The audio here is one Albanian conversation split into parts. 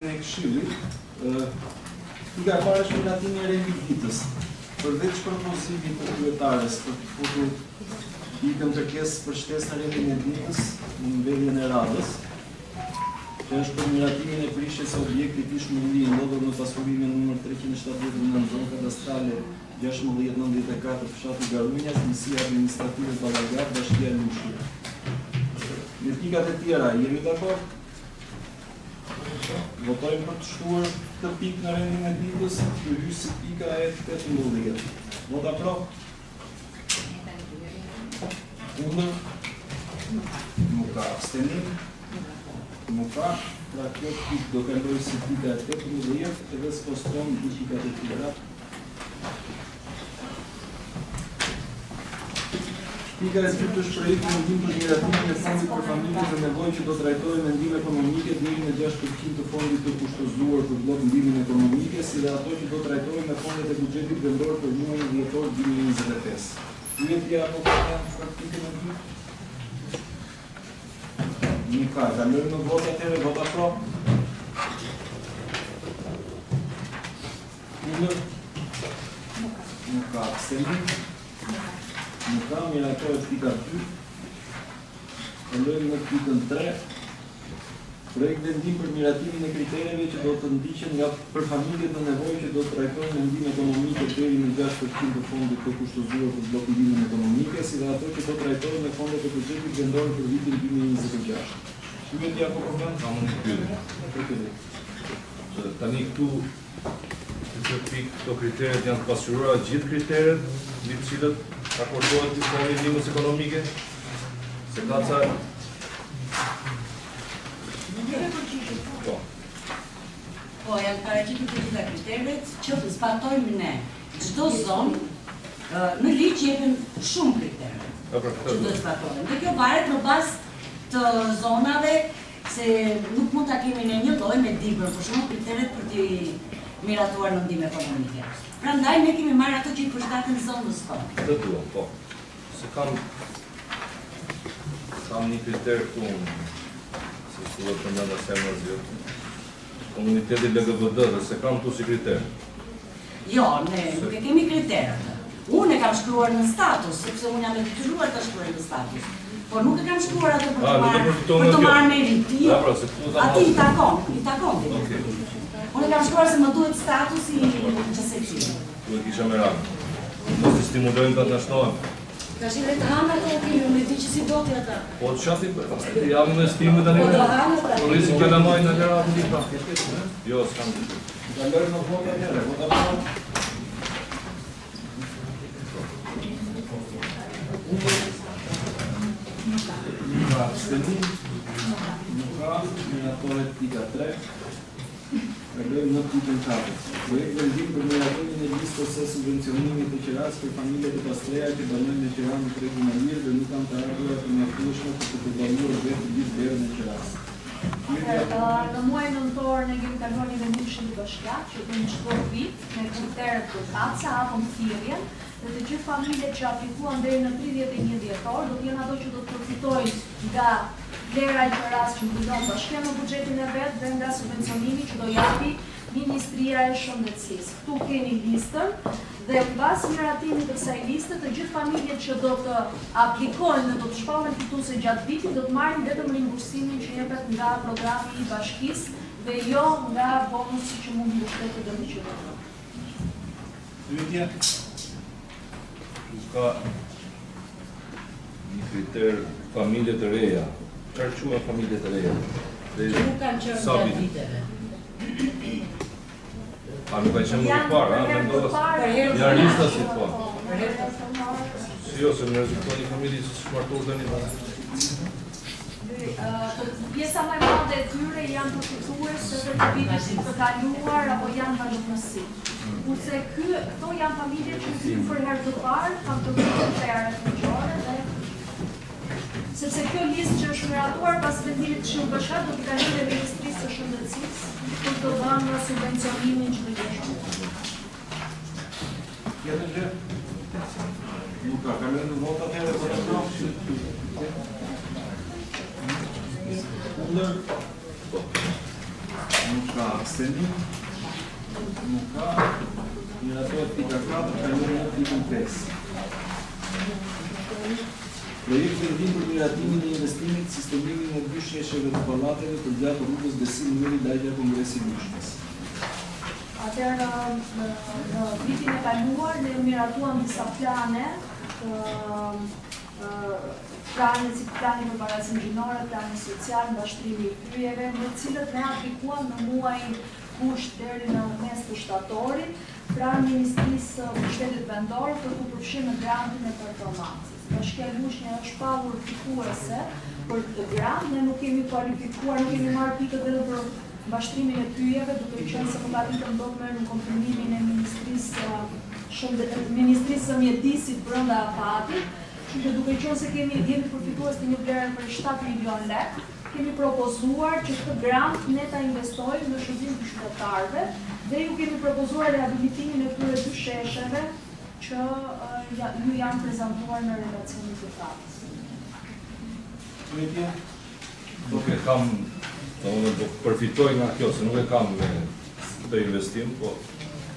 Në Këshillit, nga parë është miratimin e renditës, përveç propozimit të kryetares për të futur ikën kërkesë për shtesë në rendin e ditës në mbledhjen e radhës, që është për miratimin e prishjes së objektit ish mundi ndodhur në pasurimin numër 379 zonë kadastrale 1694 fshati Garunjas, njësia administrative Ballaghat, bashkia Lushi. Në pikat e tjera, jemi dakord? Votojmë për të shtuar këtë pikë në rendin e ditës, të hyrë si pika e 18. Vota pro? Kundër? Nuk ka abstenim? Nuk ka. Pra kjo pikë do kaloj si pika e 18 edhe s'postron në pikat e tjera. Pika e dytë është projekti mendim për miratimin e fondit për familjet dhe nevojë që do trajtojë mendim ekonomike deri në 6% të fondit të kushtëzuar për blok ndimin ekonomike, si dhe ato që do trajtojë me fondet e buxhetit vendor për muajin dhjetor 2025. Pyetja apo për pikën e dytë? Nuk ka. Kalojmë në votë atëherë, vota pro. Kundër? Nuk ka. Abstenim? Nuk ka, miratohet pika 2. Kalojmë në pikën 3. Projekt vendim për miratimin e kritereve që do të ndiqen nga për familjet në nevojë që do të trajtojnë mendim ekonomike deri në 6% të fondit të kushtëzuar për bllokimin ekonomike, si dhe ato që do të trajtojnë me fondet e buxhetit vendor për vitin 2026. Pyetja apo problem? Kam një pyetje. Tani këtu këto kriteret janë të pasqyruara gjithë kriteret mbi të cilët raportohet fondi i ndihmës ekonomike? Se ka ca Po, janë paraqitur të gjitha kriteret që zbatojmë ne. Çdo zonë në ligj jepin shumë kritere që do zbatojmë. Dhe kjo varet në bazë të zonave, se nuk mund ta kemi në një lloj me dibër, por shumë kriteret për të miratuar në ndihmë ekonomike. Prandaj ne kemi marrë ato që i përshtaten zonës tonë. Të duam, po. Se kam një kriter këtu, se këtu do të përmenda se më zhjot, komuniteti LGBT, dhe se kam tu si kriter. Jo, ne nuk e kemi kriterët. Unë e kam shkruar në status, sepse unë jam e detyruar ta shkruaj në status. Por nuk e kam shkruar atë për të marrë merit. Ati i takon. Unë e kam shkruar se më duhet statusi që secili. Duhet kisha me radhë. Mos të stimulojmë të atashnohem. Ka shi dhe të hanë ato të kemi, me di që si do të ata. Po të shati, jam në stimulë të një. Po të hanë ata. Po rrisë këna majnë në lera të një pra. Jo, s'kam të të. Kalojmë në votë atëherë, vota pro. Nuk ka. Abstenim? Nuk ka. Miratohet pika 3. Kalojmë në pikën 4. Projekt vendim për miratimin e listës së subvencionimit të qeras për familjet e pastreja që banojnë në qeran në tregun e mirë dhe nuk kanë të ardhurat të mjaftueshme për të përbaluar vetë gjithë derën e qeras. Në muajin nëntor ne kemi kaluar një vendim Këshilli Bashkiak që do të shkojë vit me kriteret për kaca apo thirrjen dhe të gjithë familjet që aplikuan deri në 31 dhjetor do të jenë ato që do të përfitojnë nga vlera e qeras që ndihmon bashkia në buxhetin e vet dhe nga subvencionimi që do japi Ministria e Shëndetësisë. Ktu keni listën dhe pas miratimit të kësaj liste të gjithë familjet që do të aplikojnë dhe do të shpallen fituese gjatë vitit do të marrin vetëm rimbursimin që jepet nga programi i bashkisë dhe jo nga bonusi që mund të shtetet dhe në qytet. Pyetja? Ka një kriter familje të reja. Çfarë quhen familje të reja? Që nuk kanë qenë gjatë viteve. A nuk ka qenë më parë, a? Janë lista si po. Si jo, se në rezulton një familje që shmartur të një Pjesa më e madhe e tyre janë përfitues të vitit të kaluar apo janë vazhdimësi. Kurse këto janë familje që hyn për herë të parë, kanë të kriterët ligjore dhe sepse kjo listë që është miratuar pas vendimit të Këshillit Bashkiak do t'i kalojë në Ministrisë së Shëndetësisë për të dhënë subvencionimin që do jetë. Tjetër gjë? Nuk ka. Kalojmë në votë atëherë, vota pro. Kundër? Nuk ka. ekstendim. Nuk ka. Miratohet pika 4, kalojmë në pikën 5. Projekt vendim për miratimin e investimit, sistemimin e 2 shesheve të pallateve për gjatë rrugës Besim Myri Lagja Kongresi Lushkës. Atëherë, në vitin e kaluar, ne miratuam disa plane, plane si plani për parasim gjinore, plani social, mbashtrimi i kryeve, në cilët ne aplikuam në muajin kusht deri në mes të shtatorit, pra Ministrisë Pushtetit Vendor për të përfshirë në grantin e performancës. Bashkia e Lushnjë është pavur fikuese për të grant, ne nuk kemi kualifikuar, nuk kemi marrë pikët edhe për mbashtrimin e pyjeve, duke qenë se nuk arritëm dot merr në komprimimin e Ministrisë së Mjedisit brenda afatit, që duke qenë se jemi përfitues të një vlerë për 7 milion lekë, kemi propozuar që këtë grant ne ta investojmë në shërbim të qytetarëve dhe ju kemi propozuar rehabilitimin e këtyre 2 shesheve që ju janë prezantuar në relacionin të fatës. Nuk e kam, do përfitoj nga kjo, se nuk e kam me këtë investim, po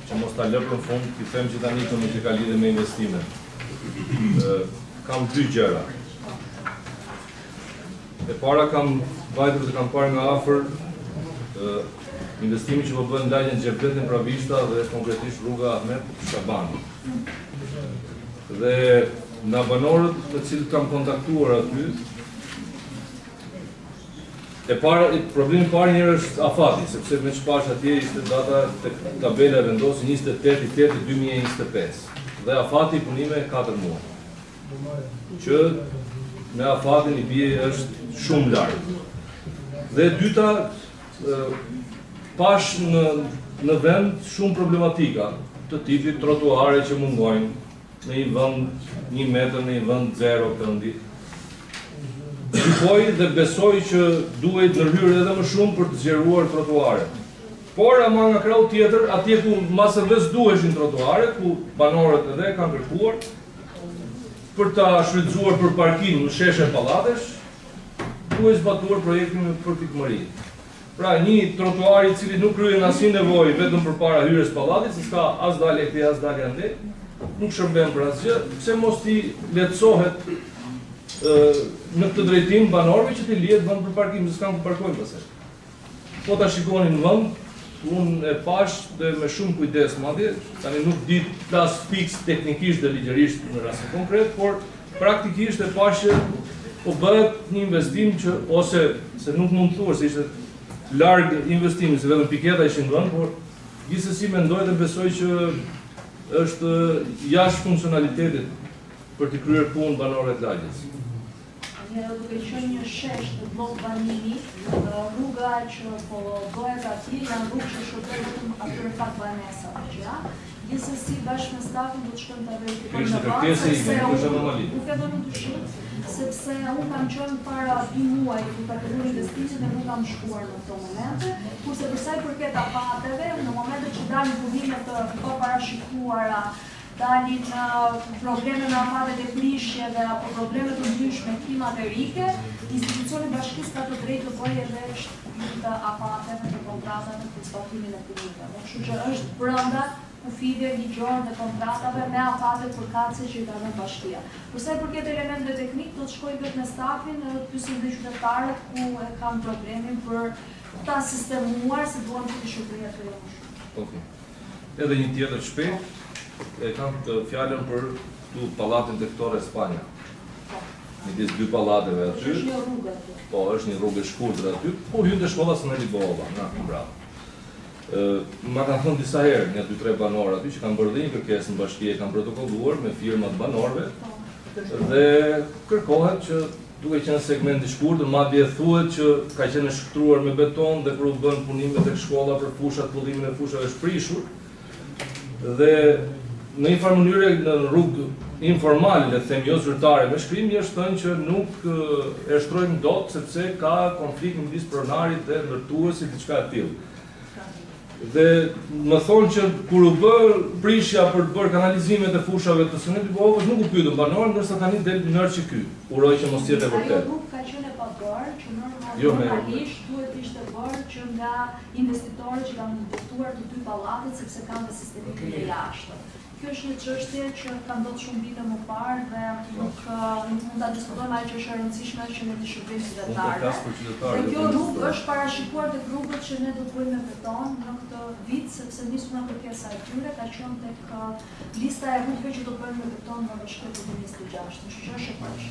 që mos ta lërë në fund, ti them që tani këmë që ka lidhe me investime. Kam 2 gjëra. E para kam vajtur dhe kam parë nga afër investimi që po bëhen lagjen Xhepletin Pravishta dhe konkretisht rruga Ahmet Shabani. Dhe nga banorët me cilët kam kontaktuar aty, problemi parë njërë është afati, sepse me çpash atje ishte data të tabela vendosi 28/8/2025 dhe afati punime 4 muaj. Që me afatin i bie është shumë larg. Dhe dyta, pash në vend shumë problematika të tipit trotuare që mungojnë në një vend 1 metër, në një vend 0 këndi. Shikoj dhe besoj që duhet ndërhyrë edhe më shumë për të zgjeruar trotuaret. Por ama nga krau tjetër, atje ku masëve s'duheshin trotuare, ku banorët edhe kanë kërkuar për ta shfrytzuar për parkim në sheshe pallatesh, duhet zbatuar projektin për pikëmarrje. Pra, një trotuar i cili nuk kryen asnjë nevojë vetëm përpara hyrjes pallatit, se s'ka as dalje këtej as dalje ande, nuk shërben për asgjë, pse mos ti lehtësohet në këtë drejtim banorëve që ti lihet vend për parkim, se s'kan ku parkojnë pastaj. Po ta shikonin vend, unë e pash dhe me shumë kujdes madje, tani nuk di plas fiks teknikisht dhe ligjërisht në rastin konkret, por praktikisht e pash që po bëhet një investim që ose se nuk mund të thuar se ishte larg investimi, se vetëm piketa ishin vend, por gjithsesi mendoj dhe besoj që është jashtë funksionalitetit për të kryer punë banorëve të lagjes. Duke qenë një shesh të blok banimi, rruga që po bëhet aty janë rrugë që shërbejnë vetëm atyre pak banesave që janë. Gjithsesi bashkë me stafin do të shkojmë ta verifikojmë në bazë, sepse unë kam qenë para 2 muaj ku ta kërkuar investimin dhe nuk kam shkuar në këto momente, kurse për sa i përket afateve, në momentet që dalin punime të parashikuara, dalin probleme në afatet e prishjeve apo probleme të ndryshme klimaterike, institucioni bashkisë ka të drejtë të bëjë edhe shtypim të afateve të kontratave për zbatimin e punimeve. Kështu që është brenda kufidje ligjore dhe kontratave me afatet përkatëse që i ka dhënë bashkia. Për sa i përket elementeve teknik, do të shkoj vetë me stafin, do të pyesim dhe qytetarët ku e kanë problemin për ta sistemuar se duan që të shërbejë ato më shumë. Okej. Edhe një tjetër shpejt, e kam të fjalën për pallatin Tektore Spanja. Midis 2 pallateve aty. Është një rrugë aty. Po, është një rrugë e shkurtër aty, po hyn te shkolla Sneli Bova, na bravo. Ma kanë thënë disa herë nga 2-3 banorë aty që kanë bërë një kërkesë në bashki, e kanë protokolluar me firmat banorëve dhe kërkohet që duke qenë segment i shkurtër, madje thuhet që ka qenë shkruar me beton dhe kur u bën punime tek shkolla për fushat, pullimin e fushave është prishur. Dhe në një farë mënyrë në rrugë informale, le të them jo zyrtare me shkrim, është thënë që nuk e shtrojmë dot sepse ka konflikt midis pronarit dhe ndërtuesit diçka e tillë. Dhe më thonë që kur u bë prishja për të bërë kanalizimet e fushave të Sneli Bovës nuk u pyetën banorët, ndërsa tani del nërçi ky. Uroj që mos jetë e vërtetë. Ajo rrugë ka qenë e pabërë bërë që Jo, me- normalisht duhet ishte bërë që nga investitorët që kanë ndërtuar të dy pallatet sepse kanë dhe sistemikin e jashtëm. Kjo është një çështje që ka ndodhur shumë vite më parë dhe nuk mund ta diskutojmë ajo që është e rëndësishme që ne të shërbejmë qytetarët. Dhe kjo rrugë është parashikuar tek rrugët që ne do të bëjmë me beton në këtë vit sepse nisur nga kërkesa e tyre ka qenë tek lista e rrugëve që do të bëjmë me beton në shkretin 26. Kështu që është e pashë.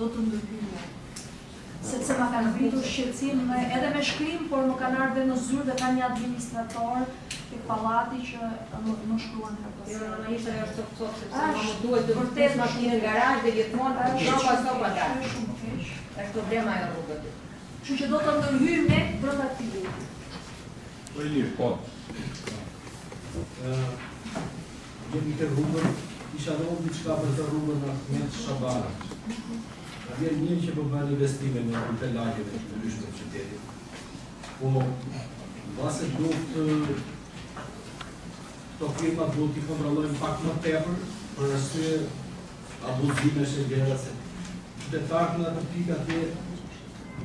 Do të ndërhyjmë. Sepse ma kanë rritur shqetësim edhe me shkrim, por më kanë ardhur në zyrë dhe ka një administrator tek pallati që më shkruan ka pasur. Jo, normalisht ajo është sot sepse më duhet të vërtet makinë në garazh dhe gjithmonë shopa dalë. Shumë keq. Është problema ajo rrugët. Kështu që do të ndërhyjmë brenda këtij viti. Po i lirë. Po. Jemi të rrugën, isha dhe unë diçka për të rrugën në Ahmet Shabara. Ka vjen mirë që po bën investime në këtë lagjeve të ndryshme të qytetit. Po, mbase duhet këto firma duhet t'i kontrollojnë pak më tepër për arsye abuzimesh e gjëra se qytetarët në atë pikë atje,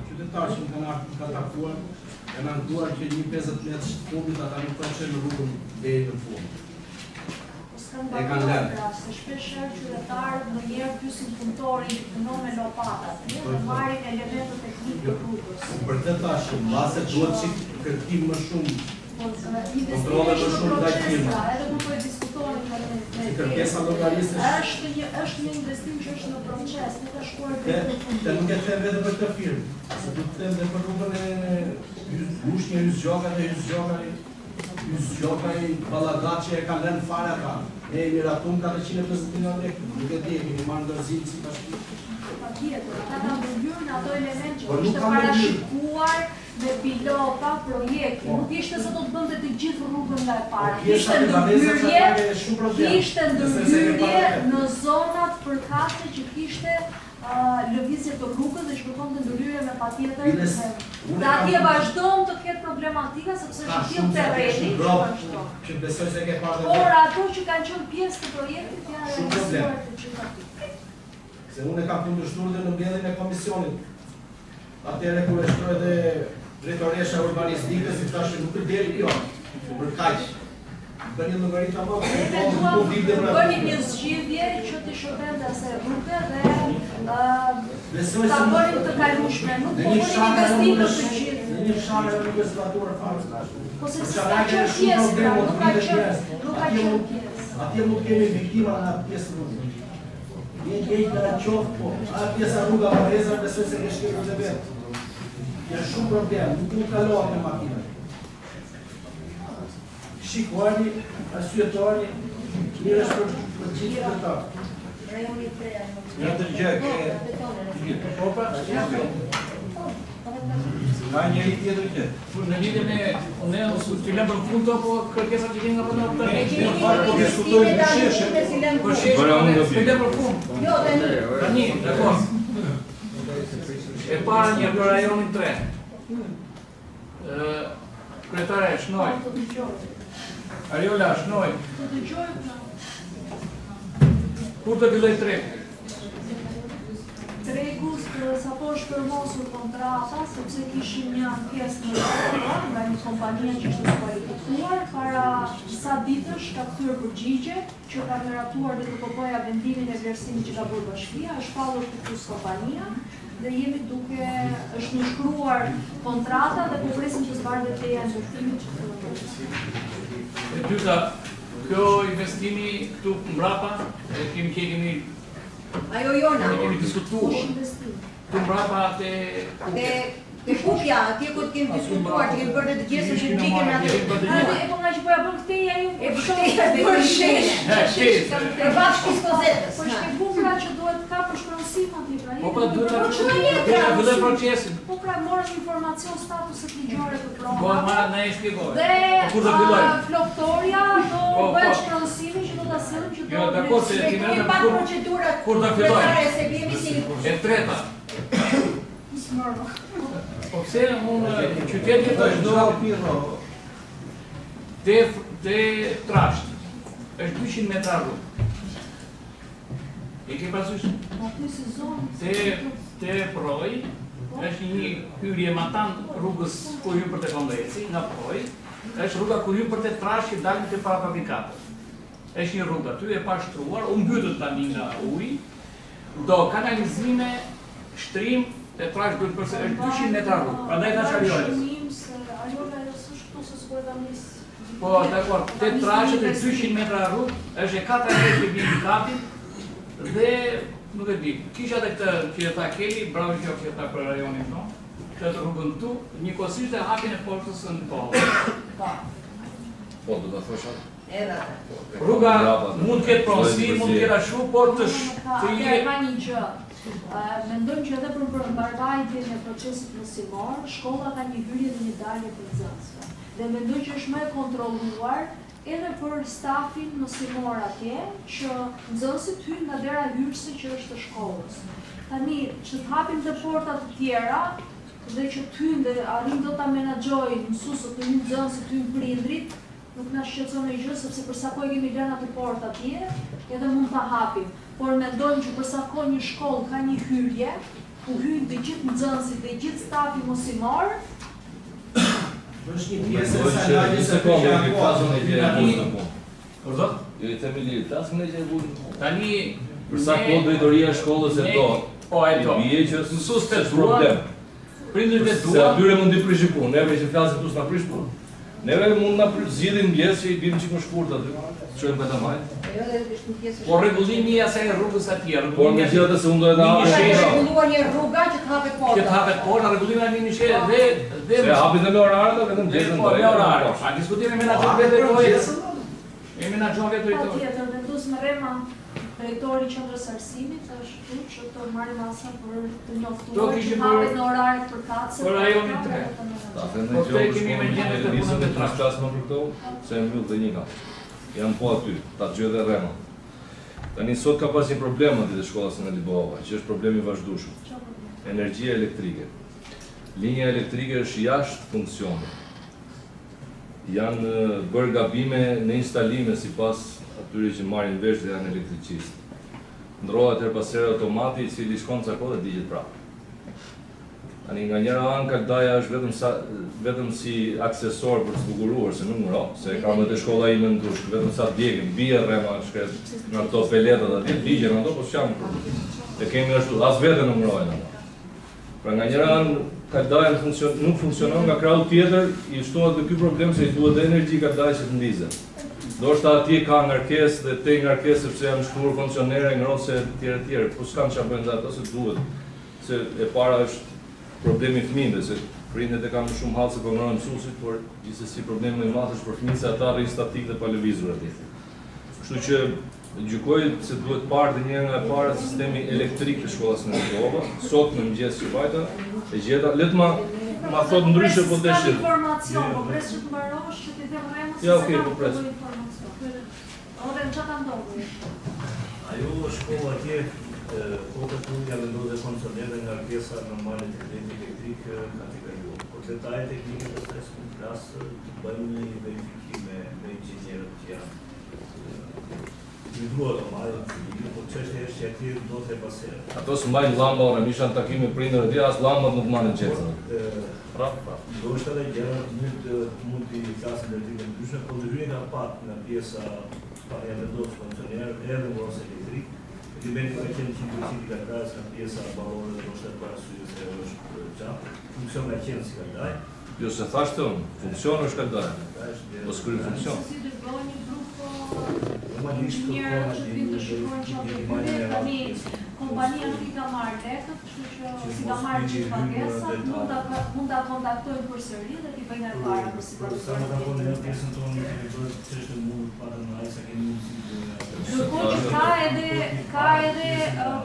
qytetarët që më kanë takuar, kanë ankuar që një 50 metrë fundit ata nuk kanë qenë në rrugën deri në fund. E kanë lënë. Se shpesh qytetarët ndonjëherë pyesin punëtorin që punon me lopatat, dhe marrin elemente teknike të rrugës. Për të tash, mbase duhet çik kërkim më shumë. Kontrolle më shumë ndaj firmave. Edhe kur po e diskutojmë me Kërkesa llogarisë është një investim që është në proces, nuk ka shkuar deri në fund. Të nuk e them vetëm për këtë firmë, se do të them edhe për rrugën e Lushnjë Yzgjoka dhe Yzgjoka i Ballagaçi e kanë lënë fare ata. Ne i miratum 450 milionë lekë, nuk e di, kemi marrë ndërzimë si bashkë. Patjetër, ata kanë ndërhyrë në ato element që Po nuk ishte kanë parashikuar me pilota projekti. Nuk ishte se do të bënte të gjithë rrugën nga e para. Ishte ndërhyrje në zonat përkatëse që kishte lëvizje të rrugës dhe që kërkonte ndërhyrje me patjetër. Dhe atje vazhdon të ketë problematika sepse është tillë terreni që vazhdon. Që besoj se ke parë. Por ato që kanë qenë pjesë të projektit janë realizuar të gjitha aty. Se unë e kam kundërshtuar dhe në mbledhjen e komisionit. Atëherë kur e shtroi dhe drejtoresha urbanistike si thashë nuk e deri kjo. Për kaq. Bëni llogarit apo bëni një zgjidhje që të shërbente asaj rruge dhe ta bënim të kalueshme, nuk po bëni investim të gjithë. Në një fshare nuk është zbatuar fare. Po se s'ka qenë pjesë, nuk ka qenë pjesë. Atje mund të kemi viktima në atë pjesë rrugë. Një gjejt në qoftë, po, atë pjesa rruga Vareza besoj se ke shkelur dhe vetë. Ka shumë problem, nuk kalohet me makinat. Shikuani, arsyetori, mirë është për gjithë të ta. Rajoni 3. Ja të gjek. Po pra, Ka njëri tjetër që. Në lidhje me ne të lëmë për fund apo kërkesat që kemi nga brenda të lëmë për fund. Jo, Tani, dakor. E para një për rajonin 3. Kryetare Shnoj. Ariola Shnoj. Të dëgjoj Kur të filloj treku? Tregu sapo është përmosur kontrata sepse kishim një pjesë në Shqipëri nga një kompani që ishte skualifikuar para disa ditësh ka kthyer përgjigje që ka miratuar dhe të kuptoja vendimin e vlerësimit që ka bërë bashkia, është fallur këtu kompania dhe jemi duke është nënshkruar kontrata dhe po presim që zbardhet teja e ndërtimit që të bëjë. E dyta, kjo investimi këtu mbrapa, kemi ajo jona. kemi diskutuar. Kush investim? Këtu mbrapa Te kupja, atje ku kemi diskutuar, të kemi bërë të gjithë se çiken aty. E po nga që po ja bën këtë ajo E vërtetë, e bashkë skozetës. Po është e bukur që duhet ka përshkruasim aty pra. Po pa duhet ta filloj procesin. Po pra morëm informacion statuset ligjore të Po pronave. ma na e shpjegoj. Dhe Kur do filloj? Floktoria do bëhet shkronësimi që do ta sillim që do. Jo, dakor se kemi Kemi pak procedurat. Kur do filloj? Se kemi si E treta. Smorma. Po pse unë qyteti Do është do pirro. te Trasht. Është 200 metra rrugë. E ke parasysh? Aty si zonë. Te te Proj, është një hyrje matan rrugës ku hyn për te Kondeci, nga Proj, është rruga ku hyn për te Trash që dalin te parafabrikatët. Është një rrugë aty e pashtruar, u mbytet tani nga uji, do kanalizime, shtrim, te Trash duhet përse është 200 metra rrugë. Prandaj tash Arioles. Po, dakor, te Trash është 200 metra rrugë, është e 4 metra mbi kapit dhe nuk e di. Kisha edhe këtë që e tha Keli, bravo që e tha për rajonin tonë. Këtë rrugën tu, njëkohësisht e hapin e poštës në Tollë. Po, do ta thosha. Rruga mund të ketë pronësi, mund të ketë ashtu, por të Ka një gjë. Mendojmë që edhe për mbarvajtjen e procesit mësimor, shkolla ka një hyrje dhe një dalje të nxënësve. Dhe mendoj që është më e kontrolluar edhe për stafin mësimor atje, që nxënësit hyjnë nga dera hyrëse që është e shkollës. Tani, që të hapim të portat të tjera, dhe që të hyjnë dhe arrin do ta menaxhojnë mësuesët, të hyjnë nxënësit, të hyjnë prindrit, nuk na shqetëson e gjë, sepse për sa kohë kemi lënë atë portë atje, edhe mund ta hapim. Por mendojmë që për sa kohë një shkollë ka një hyrje, ku hyjnë të gjithë nxënësit dhe gjithë stafi mësimor, është një pjesë e Një salajës e sekondë, i pasën e gjë e punë. Por do? Jo i themi lirë, tasën e gjë e punë. Tani Për sa kohë drejtoria e shkollës e do. Po e do. I bie që Mësuesit e problem. Prindërit e Se duan. atyre mund t'i prish punë, neve që flasim tu s'na prish punë. Neve mund na zgjidhim mëngjes që i bim çik më shkurt aty. Çojmë vetëm majt. Po rregullimi i asaj rrugës atje, Por me gjithë se unë do ta Një Ka sheshe. rregulluar një rruga që të hapet që porta. të hapet porta, rregullimi i një sheshe dhe Se hapin dhe me orarë dhe vetëm gjetën po me orar. A diskutimi me menaxhon vetë drejtorit. E menaxhon vetë drejtorit. patjetër vendos me Rema, drejtori i qendrës arsimit, është këtu që të marrim masa për të Do njoftuar kishim që hapet në oraret përkatëse. për rajonin 3. Ta them Po në te gjë kemi me gjenë të nisëm punën të e trash. trashtas më për këto, se e mbyll dhe një kam. Jam po aty, ta gjë dhe Rema. Tani sot ka pas një problem aty te shkolla në Libova, që është problemi i vazhdueshëm. Energjia elektrike. Linja elektrike është jashtë funksionit. Janë bërë gabime në instalime sipas atyre që marrin vesh dhe janë elektricistë. Ndrohet her pas here automati i cili shkon ca kohë dhe digjet prapë. Tani nga njëra anë kaldaja është vetëm si aksesor për të zbukuruar se nuk ngro, se kam edhe shkolla ime në dushk, vetëm sa djegën, bie Rema shkret nga këto peletat atje, digjen ato, po s'jam problem. E kemi ashtu, as vete nuk ngrojnë ato. Pra nga njëra anë kaldaja nuk funksionon, nga krau tjetër i shtohet dhe ky problem se i duhet dhe energji kaldaja që të ndizet. Do shta atje ka ngarkesë dhe te ngarkesë sepse janë shkruar funksionere, ngrose tjere, po s'kan çfarë bëjnë ato se duhet. Se e para është problemi i fëmijëve, se prindët e kanë më shumë hall se po ngrojnë mësuesit, por gjithsesi problemi më i madh është për fëmijët se ata rrin statik dhe pa lëvizur atje. Kështu që gjykoj se duhet parë dhe një nga e para sistemi elektrik të shkollës në Libova. Sot në mëngjes që vajta e gjeta, le të ma thot ndryshe po desh. Ka informacion, po pres që të mbarosh që ti them Remës. Ja, okay, po pres. Ore në çfarë ndodhi? Ajo shkolla atje, kohët ku ja vendos dhe konsolidë nga pjesa normale të kreditit elektrik ka të kaluar. Por detajet teknike të stres në klasë të bëjmë një verifikim me inxhinierët që janë ndruar automatik, po çështja është që atje do të pasojë. Ato s'mbajnë llamba, ora mishan takim me prindër dhe as llambat nuk marrin çetën. Prap. Do është edhe gjëra mund të klasën elektrike ndryshme, por ndryrimi ka pat nga pjesa pa ja vendos funksioner edhe ose elektrik. Elementi ka qenë 100% ka krahas nga pjesa ballore dhe është e parasysh se është gjatë. Funksion ka qenë si kaldaj. Jo se thashtë unë, funksion është kaldaj. Po s'kryen funksion. Si dërgoj një grup Normalisht inxhinierë që vinë të shikojnë çfarë bëjnë. Tani kompania nuk i ka marrë lekët, kështu që si ka marrë gjithë pagesat, mund ta kontaktojnë përsëri dhe t'i bëjnë e para për si Sa më takon në pjesën tonë kemi bërë çështën mund patën në ai sa kemi mundësi të Ndërkohë që ka edhe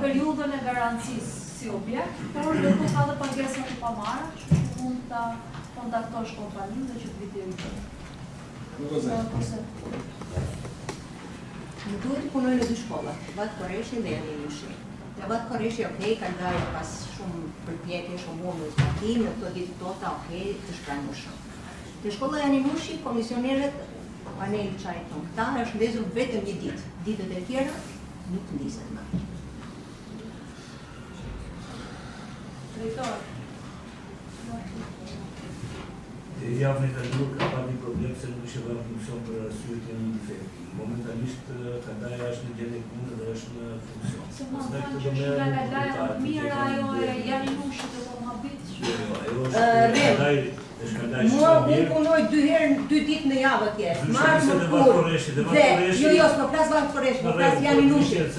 periudhën e garancisë si objekt, por ndërkohë ka dhe pagesa të pamarra, kështu që mund ta kontaktosh kompaninë dhe që të viti rikëtë. Në duhet të punojnë në dy shkolla, Vat Koreshi dhe Jani Mushi. Te Vat Koreshi, okej, kalndaj pas shumë përpjekje, shumë mund në stati, në këto ditë tota, okej, të shkranjë më shumë. Te shkolla Jani Mushi, komisionerët, paneli qaj tonë këta, është ndezur vetëm një ditë. Ditët e tjera, nuk ndizet më. Javën e kaluar ka pas një problem se nuk ishte vënë funksion për arsyet e një defekti. Momentalisht kandaja është në gjendje punë dhe është në funksion. Se ma thënë që shumë nga kandaja më mirë ajo e janë nushit e po ma bitë. Ajo është Mua unë punoj 2 ditë në javë atje. Marë më kur. Jo, s'po plas Vatë Koreshi, po plas Janinushit.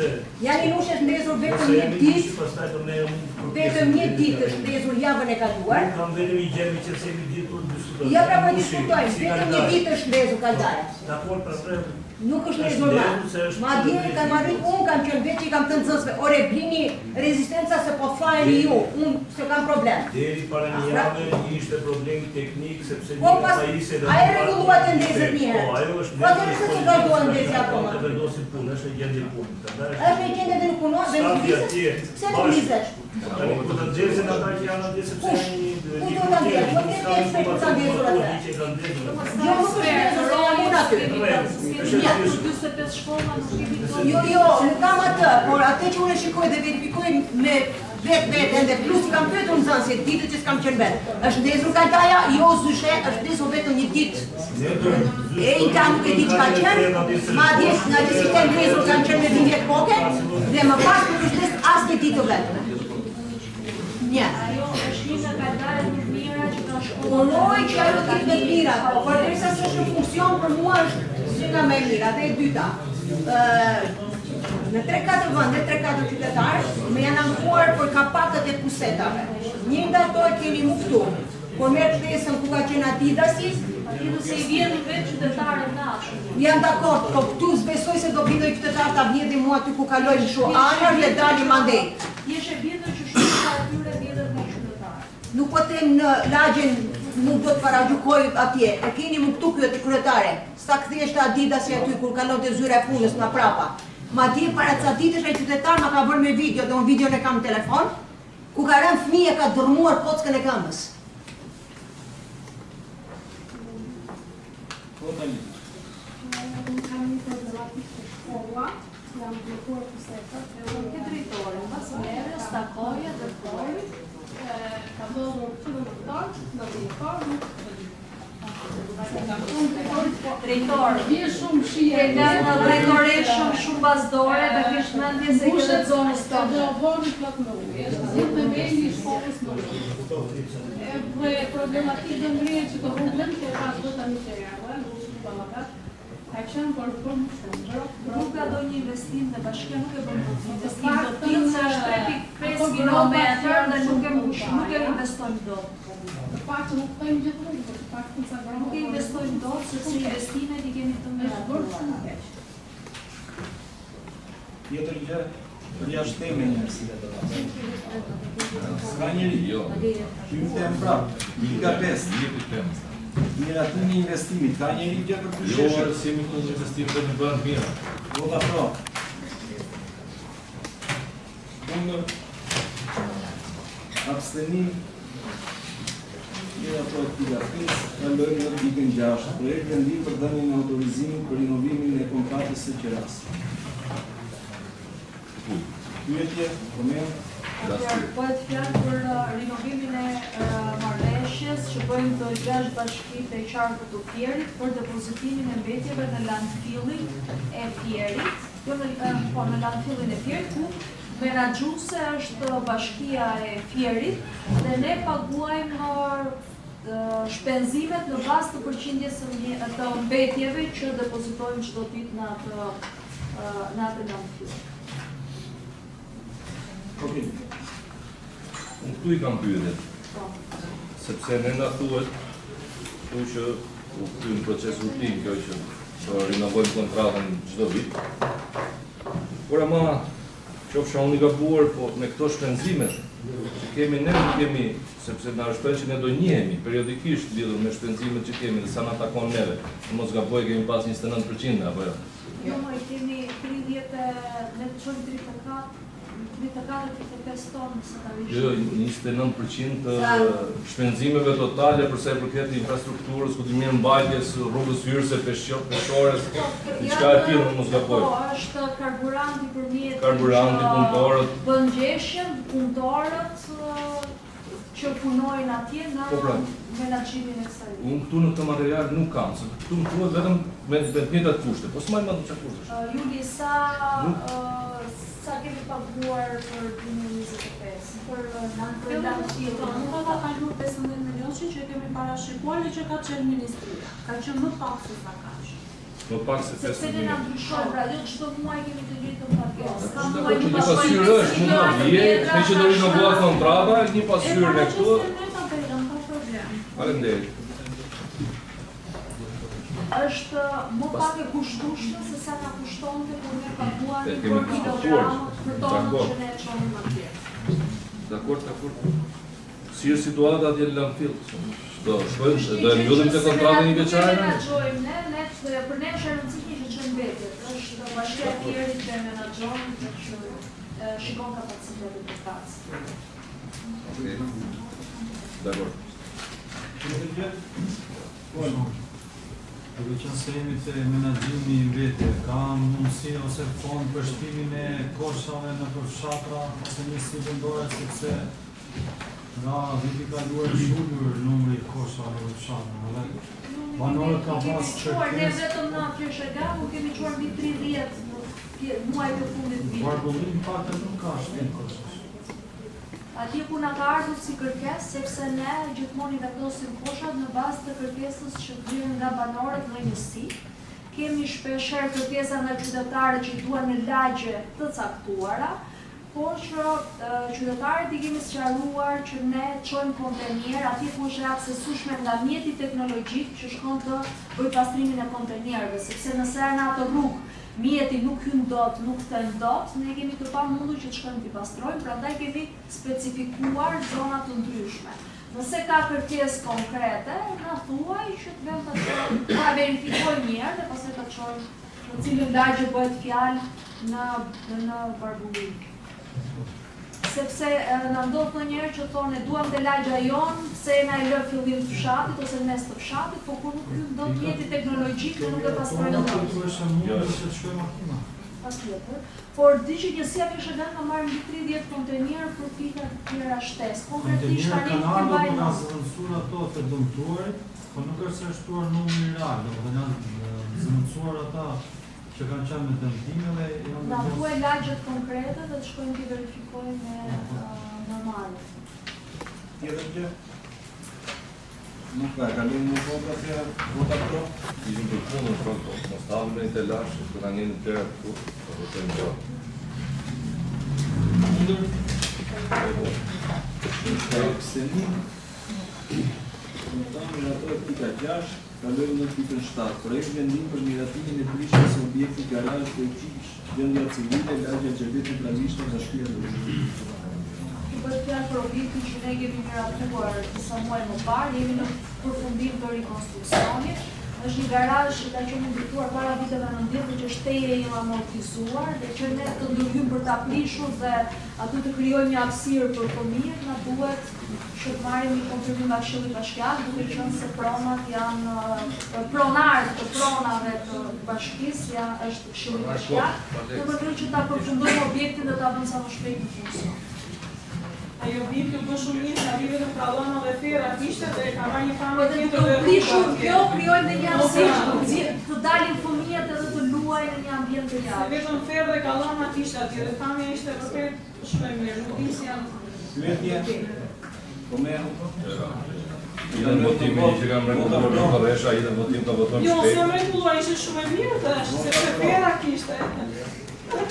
Janinushit ndezur vetëm një ditë. Vetëm një ditë është ndezur javën e kaluar. Kam vetëm një gjemi që se një ditë për diskutojmë. Ja pra po diskutojmë, vetëm një ditë është ndezur kandaja. Dakor, pra Nuk është ndezur normal. Ma dje kam arrit, unë kam qenë vetë që i kam të nëzësve. Ore, blini rezistenca se po fajni ju, unë se kam problem. Deri para një javë ishte problem teknik, sepse Po një pas, pajisje a e regulluat të ndezët njëherë? Po, ajo është Po atërë se që gardua ndezë akoma? Të vendosin punë, është e gjendje punë. Është e gjendje dhe nuk punon dhe nuk lizesh? Pse nuk lizesh? Po të nxesin ata që janë atje sepse janë një... Ku do të ndezë? Po të ndezë për të ndezur atë? Jo, nuk është ndezur, se jam unë aty. Jo, nuk kam atë, por atë që unë e shikoj dhe verifikoj me vetë dhe plus i kam pyetur në zanë se ditë që s'kam qenë vetë. Është ndezur kandaja, jo zyshe, është ndezur vetëm një ditë. E i ta nuk e di që ka qenë, ma dje nga që si të ndezur kanë qenë me vinjet poke, dhe më pas nuk është ndezur asë një ditë vetëm. Një. Ajo është një nga kandaja më mira që ka shkuar. Punoj që ajo ditë me mira, por derisa s'është në funksion për mua është si nga me mira, dhe e dyta. Në 3-4 vende, 3-4 qytetarë, me janë ankuar për kapakët e pusetave. Një nga to e kemi mu këtu, por merë pjesën ku ka qenë Adidasi, Se i vjen vetë qytetarë nashë. jam dakord, po këtu zbesoj se do bindoj qytetarë ta vjedhi mua aty ku kalojnë shu anër dhe dali mandej. Jeshe bindoj që shumë të atyre vjedhët me qytetarë. Nuk po them në lagjen, nuk do të paragjukoj atje, e keni mu këtu kjo të kryetare. Sa këthjeshtë Adidasi aty kur kalon të zyra e punës nga prapa. Ma di para ca ditësh ai qytetar ma ka bërë me video, dhe unë videon e kam në telefon, ku ka rënë fëmijë ka dërmuar kockën e këmbës. Unë kam një problematik të shkolla, jam blokuar pusetët, e unë ke drejtore, në basë mere, stakoja, dërtore, ka ndodhur që në doktor, në drejtor, nuk të di. Drejtor, shumë shie. Nga drejtoresh shumë bazdore, dhe kishë mendje se këtë zonës të do voni plot me ujë, është si të meli i shkollës me ujë. Dhe problematikë dhe mërije që të rrugën, që pas do të miteriale, nuk është të balakat, ka qenë për më shumë. Nuk ka do një investim dhe bashkja nuk e bërë investim do t'ilë, se është 3.5 kilometrë dhe nuk e investojnë do. Të pak që nuk pëjmë gjithë rrugë, të pak të nësagronë. Nuk e investojnë do, sepse investimet i kemi të është bërë shumë keq. Tjetër gjë, për jashtë teme njërë si dhe të s'ka njëri, jo. Ju të e mprapë, 1.5. Njëra të një investimit, ka njëri gjë për të Jo, arsimi të investim dhe në bëndë mira. Jo da pro. Unë abstenim njëra pro të gafis, në lojnë në pikën 6, projekt vendim për dhënien e autorizimin për rinovimin e kontratës së qeras. Pyetje, koment? Po e të fjallë për rinovimin e marrëveshjes që bëjmë të 6 bashkit e qarkët të Fierit për depozitimin e mbetjeve në landfillin e Fierit, po në landfillin e Fierit, ku menaxhuese është bashkia e Fierit dhe ne paguajmë shpenzimet në bazë të përqindjes të mbetjeve që depozitojmë çdo ditë në atë landfill. Okej. Unë këtu i kam pyetet, sepse ne nga thuhet, këtu që u këty në proces rutin, kjo që të rinovojmë kontratën çdo vit. Por ama, qofsha unë i gabuar, po me këto shpenzimet, që kemi ne nuk kemi, sepse na shpen që ne do njihemi periodikisht lidhur me shpenzimet që kemi dhe sa na takon neve. Në mos gaboj kemi pas 29%, apo jo? Jo, ma i kemi 30, ne të qojmë 34-35 tonë nëse ta vishë. Jo, 29% shpenzimeve totale përsa i përket infrastrukturës, ku të mirë mbajtjes, rrugës hyrëse, peshores, diçka e tillë mos gaboj. Po, është karburanti përmjet Karburanti, punëtorët. bëngjeshjen, punëtorët, që punojnë atje në menaxhimin eksterior. Unë këtu në këtë material nuk kam, se këtu më thuhet vetëm me të njëjtat kushte, po s'maj më të çfarë kushtesh. Juli, sa kemi paguar për 2025? Për nënpërndajtje. Nuk ka kaluar 15 milionë që kemi parashikuar dhe që ka qenë ministria. Ka qenë më pak se sa kaq. Më pak se 5 Sepse ne na ndryshon, pra jo çdo muaj kemi të njëjtën pagesë. Ka Një muaj që pasyrë është, mund të vje, me që do rinovuar kontrata, një pasyrë në këtu. Faleminderit. Është më pak e kushtueshme se sa na kushtonte kur ne paguani Kemi për kilogram për tonën Dakor. që ne çonim atje. Dakor. Si është situata atje në Lamfill? Do shkojmë, do e mbyllim të kontratën një vjeçare? Ne menaxhojmë, ne për ne është e rëndësishme që çojmë vetët. Është bashkia e tjerë që e menaxhon, që shikon kapacitetin e kacë. Dakor. Duke qenë se jemi të menaxhimi i vetë, ka mundësi ose fond për shtimin e koshave në përfshatra ose një si vendore, sepse nga viti kaluar shullur numri i koshave në përfshatra, dhe banorët ka pas kërkesë. Ne vetëm në Fjeshegan nuk kemi quar mbi 30 muaj të fundit vitit. Barbullim pak nuk ka shtim koshash. Atje ku na ka ardhur si kërkesë, sepse ne gjithmonë i vendosim koshat në bazë të kërkesës që vjen nga banorët në njësi. Kemi shpeshherë kërkesa nga qytetarët që duan në lagje të caktuara, por që qytetarët i kemi sqaruar që ne çojmë kontenjer atje ku është e aksesueshme nga mjeti teknologjik që shkon të bëjë pastrimin e kontenjerëve, sepse nëse në atë rrugë mjeti nuk hyn dot, nuk thën dot, ne kemi të pamundur që të shkojmë t'i pastrojmë, prandaj kemi specifikuar zona të ndryshme. Nëse ka kërkesë konkrete, na thuaj që të vëmë ta verifikojmë mirë dhe pastaj ta çojmë në cilën lagje bëhet fjalë në Barbullim. Sepse na ndodh ndonjëherë që thonë duam te lagja jon, pse na i lë fillim të fshatit ose mes të fshatit, po kur nuk hyn dot mjeti teknologjik ne nuk e pastrojmë dot. Patjetër. Por di që njësia Fjeshegan ka marrë mbi 30 kontenierë për pika të tjera shtesë. Konkretisht tani kemi mbajtur nga zëvendësuar ato të dëmtuarit, po nuk është se shtuar numri real, domethënë janë zëvendësuar ata që kanë qenë me dëmtime dhe janë na thuaj lagjet konkrete dhe të shkojmë të verifikojmë normale. Tjetër gjë? Nuk ka, kalim në vota të vota pro? Ishim për punën, mos stavëm në të lashë, të nga njën të këtu, të votojmë gjatë. Ndër? Ka ekstenim. Në ta miratohet pika 6, kalojmë në pikën 7. Projekt vendim për miratimin e prishjes së objektit garazh fuqish, gjendja civile, lagja Xhebetit Pranishta nga shtëpia e Lëvizit. Bëhet fjalë për objektin që ne kemi miratuar disa muaj më parë, jemi në përfundim të rikonstruksionit. Është një garazh që ka qenë ndërtuar para viteve 90 që shteje jemi amortizuar dhe që ne të ndërhyjmë për ta prishur dhe aty të krijojmë një hapësirë për fëmijët, na duhet që të marrim një kontribuim nga Këshilli Bashkiak, duke qenë se pronat janë pronarët të pronave të bashkisë është Këshilli Bashkiak. Ne vërtet që ta përfundojmë objektin dhe ta bëjmë sa më shpejt në funksion. Ajo vip të bën shumë mirë, ka vive të prallona dhe fera kishte dhe ka marrë një famë tjetër dhe prishur kjo krijojnë një hapësirë të dalin fëmijët edhe të luajnë në një ambient të Se jashtëm. vetëm ferë dhe kallona kishte atje dhe famja ishte vërtet shumë e mirë, nuk di si janë. Pyetje? Komero? Ide në votimi që kam rekomendar në Korresha, ide në votim të votojmë Jo, shpejt. se më mrekulluar ishte shumë e mirë tash, sepse fera kishte.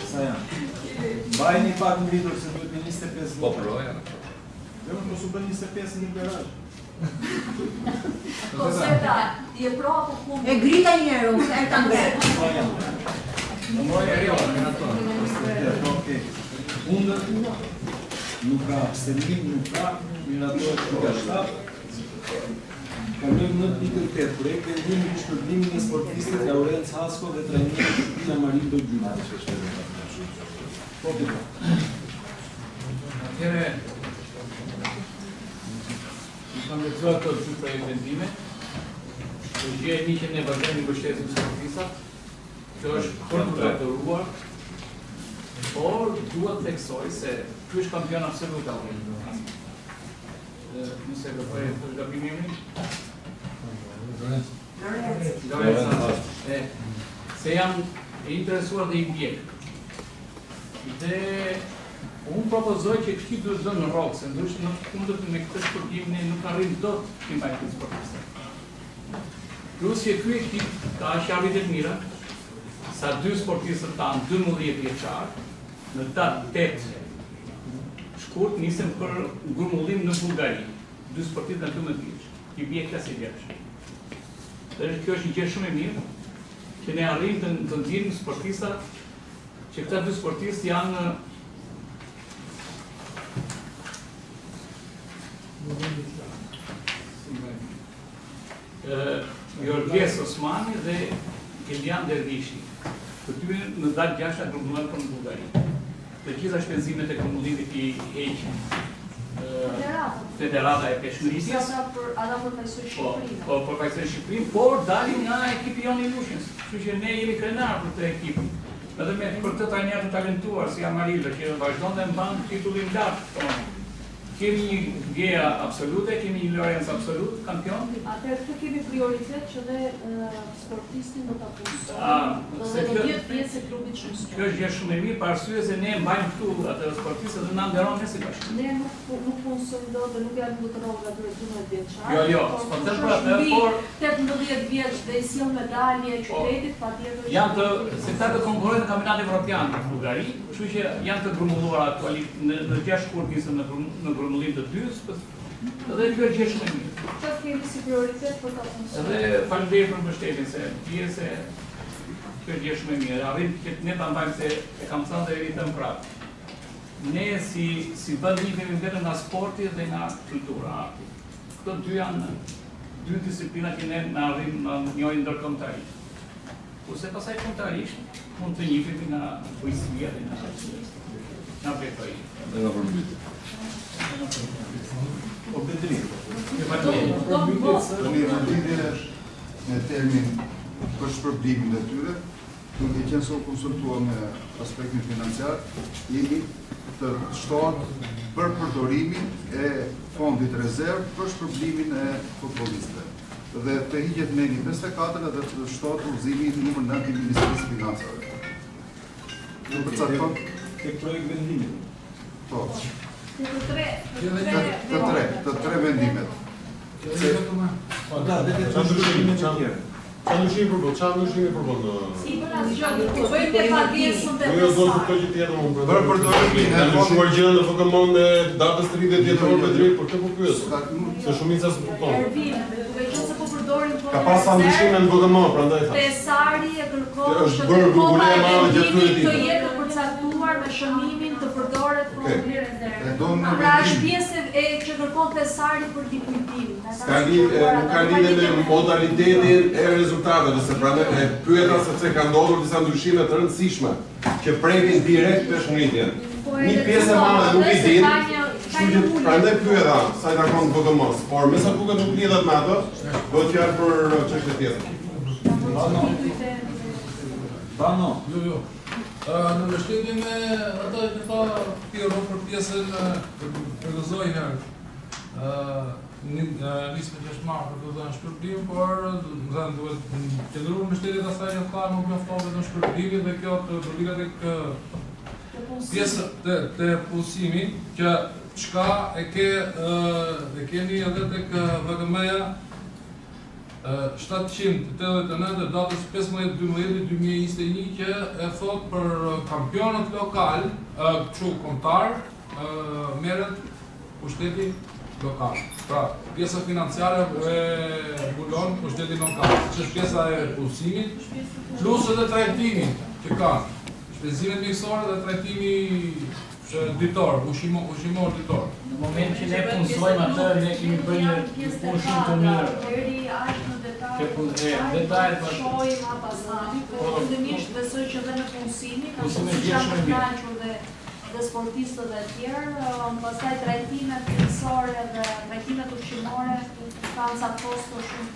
Sa janë? Mbajni pak ngritur se duhet me 25 Po vota. proja. Jo, mos u bën 25 në një garazh. Koseta, je pro apo kundër? E grita njëherë, unë se e ta ngret. Sa janë? Në mojë e rjo, në ato. Okej. Kundër? Nuk ka abstenim, nuk ka, miratohet pika 7. Kalojmë në pikën 8, projekt vendimi për shpërblimin e sportistit Laurenc Hasko dhe trajnerit Shtëpia Marindo Gjuna. Po të Atëherë, në kam lexuar këto dy projekt vendime, të gjë e një që ne vazhdojmë mbështetjes së sportistat, që është për të vlerësuar, por duhet të theksoj se ky është kampion absolut i nëse do bëj të gabimin. Se jam e interesuar dhe i ndjek. Dhe unë propozoj që kështu duhet zënë në rrogë, se ndryshë në kundër me këtë shpërbim ne nuk arrim dot të mbajtjes sportiste. Plus që ky ekip ka aq arritet mira, sa dy sportistët tanë 12 vjeçar, në datë 8 shkurt nisën për grumullim në Bullgari. Dy sportistë nga 12 vjeç, i bie klasë vjeç. Dhe kjo është një gjë shumë e mirë, që ne arrim të nxjerrim sportista, që këta dy sportistë janë Jorges Osmani dhe Elian Dervishi. Të dy në datë 6 grumbulluar për në Bullgari. Të gjitha shpenzimet e grumbullimit i heqin Federata e Peshmërisjes. Ata përfaqësojnë Shqipërinë. Po, përfaqësojnë Shqipërinë, por dalin nga ekipi jonë i Lushins. Kështu që ne jemi krenar për të ekipin. Edhe me për të trajner të talentuar si Amarildo, që vazhdon dhe mban titullin lart. Kemi një Gea absolute, kemi një Lorenz absolut, kampion. Atëherë këtu kemi prioritet që dhe sportistin do ta punojë. Do të jetë pjesë e klubit shumë sot. Kjo është gjë shumë e mirë, për arsye se ne mbajmë këtu atë sportistët dhe na nderon ne si bashkë. Ne nuk punojmë dot dhe nuk janë të rroga aty 12 vjeçar. Jo, s'po them për atë, por 18 vjeç dhe i sill medalje e qytetit patjetër. Janë se këta të konkurrojnë në kampionatin evropian në Bullgari, kështu që janë të grumbulluar aktualisht në 6 shkurt nisën në grumullim të dyës, edhe kjo është gjë shumë e mirë. Çfarë kemi si prioritet për ta punsuar? Edhe faleminderit për mbështetjen se pjesë kjo është gjë shumë e mirë. Arrim që ne ta mbajmë se e kam thënë dhe ritëm prapë. Ne si vend jemi vetëm nga sporti dhe nga kultura. Këto dy janë dy disiplina që ne na arrim në njohim ndërkombëtarisht. Kurse pasaj kombëtarisht mund të njihemi nga bujësia dhe nga vetori. Dhe nga përmbytje. Po Petri, në lidhje me termin për shpërblimin e tyre, duke qenë se u konsultuar me aspektin financiar, jemi të shtohet për përdorimin e fondit rezerv për shpërblimin e futbollistëve. Dhe të hiqet meni 54 dhe të shtohet udhëzimi numër 9 i Ministrisë Financave. Në përcakton tek projekt vendimi. Po. Të tre vendimet. Po da, dhe të ndryshime të tjera. Qa ndryshime përbën në... Si për asgjë, po bëjmë pagesën të Jo, do të këtë tjetër më përdo. Për përdorimin e ndryshuar gjëra në FKM dhe datës 30 vjetor me drejt, për këtë po pyesë. Se shumica s'u kupton. Ervin, duke qenë se po përdorin fondin Ka pas ndryshime në FKM, prandaj thash. Pesari e kërkon Është bërë grupuria e madhe gjatë këtyre të ditëve. jetë përcaktuar me shënimin të përdoret fondi rezervë. në Pra është pjesë e që kërkon Pesari për likuidim. Nuk ka lidhje me modalitetin e rezultateve, se prandaj e pyeta sepse ka ndodhur disa ndryshime të rëndësishme që prekin direkt peshmëritjen. Një pjesë e madhe nuk i din, kështu që prandaj pyeta sa i takon FKM-s, por me sa duket nuk lidhet me atë, do të fjalë për çështje tjetër. Bano. Jo. Në mbështetjen e ata që tha Piero për pjesën përgëzoi herë. Nisme që është marrë për të dhënë shpërblim, por duhet qëndruar mbështetjet asaj që tha nuk mjafton vetëm shpërblimi dhe kjo të përliga tek pjesë të punësimit që çka e keni edhe tek VKM-ja 789 datës 15/12/2021 që e thot për kampionat lokal, kështu kombëtar, merret pushteti lokal. Pra, pjesa financiare e mbulon pushtetin lokal, që është pjesa e punësimit, plus edhe trajtimi që kanë. Shpenzimet mjekësore dhe trajtimi ditor, ushqimor ditor. Në moment që ne punësojmë atë, ne kemi bërë një punë shumë të mirë. Deri aq në detaj, shohim apasani, por fillimisht besoj që dhe në punësimi, ka shumë të kënaqur dhe sportistët e tjerë, pastaj trajtimet mjekësore dhe trajtimet ushqimore kanë sa kosto shumë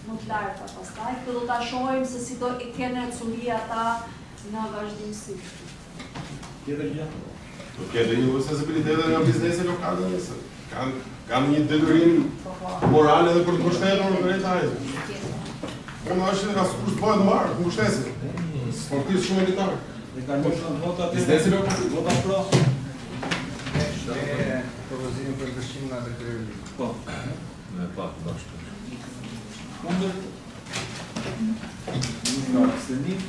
më të larta pastaj. Këtë do ta shohim se si do e kenë Curia ata në vazhdimsi. Tjetër gjë? Nuk ke dhe një sensibilitet nga biznesi lokale nëse. Kanë një detyrim moral edhe për të mbështetur drejtarin. Unë është nga kur të bëhet marrë, mbështesi. Sportist shumë elitar. Dhe kanë bërë votat Biznesi vota pro. Propozimin për ndryshimin nga detyrim. Po. Me pak bashkë. Kundër. Nuk ka abstenim.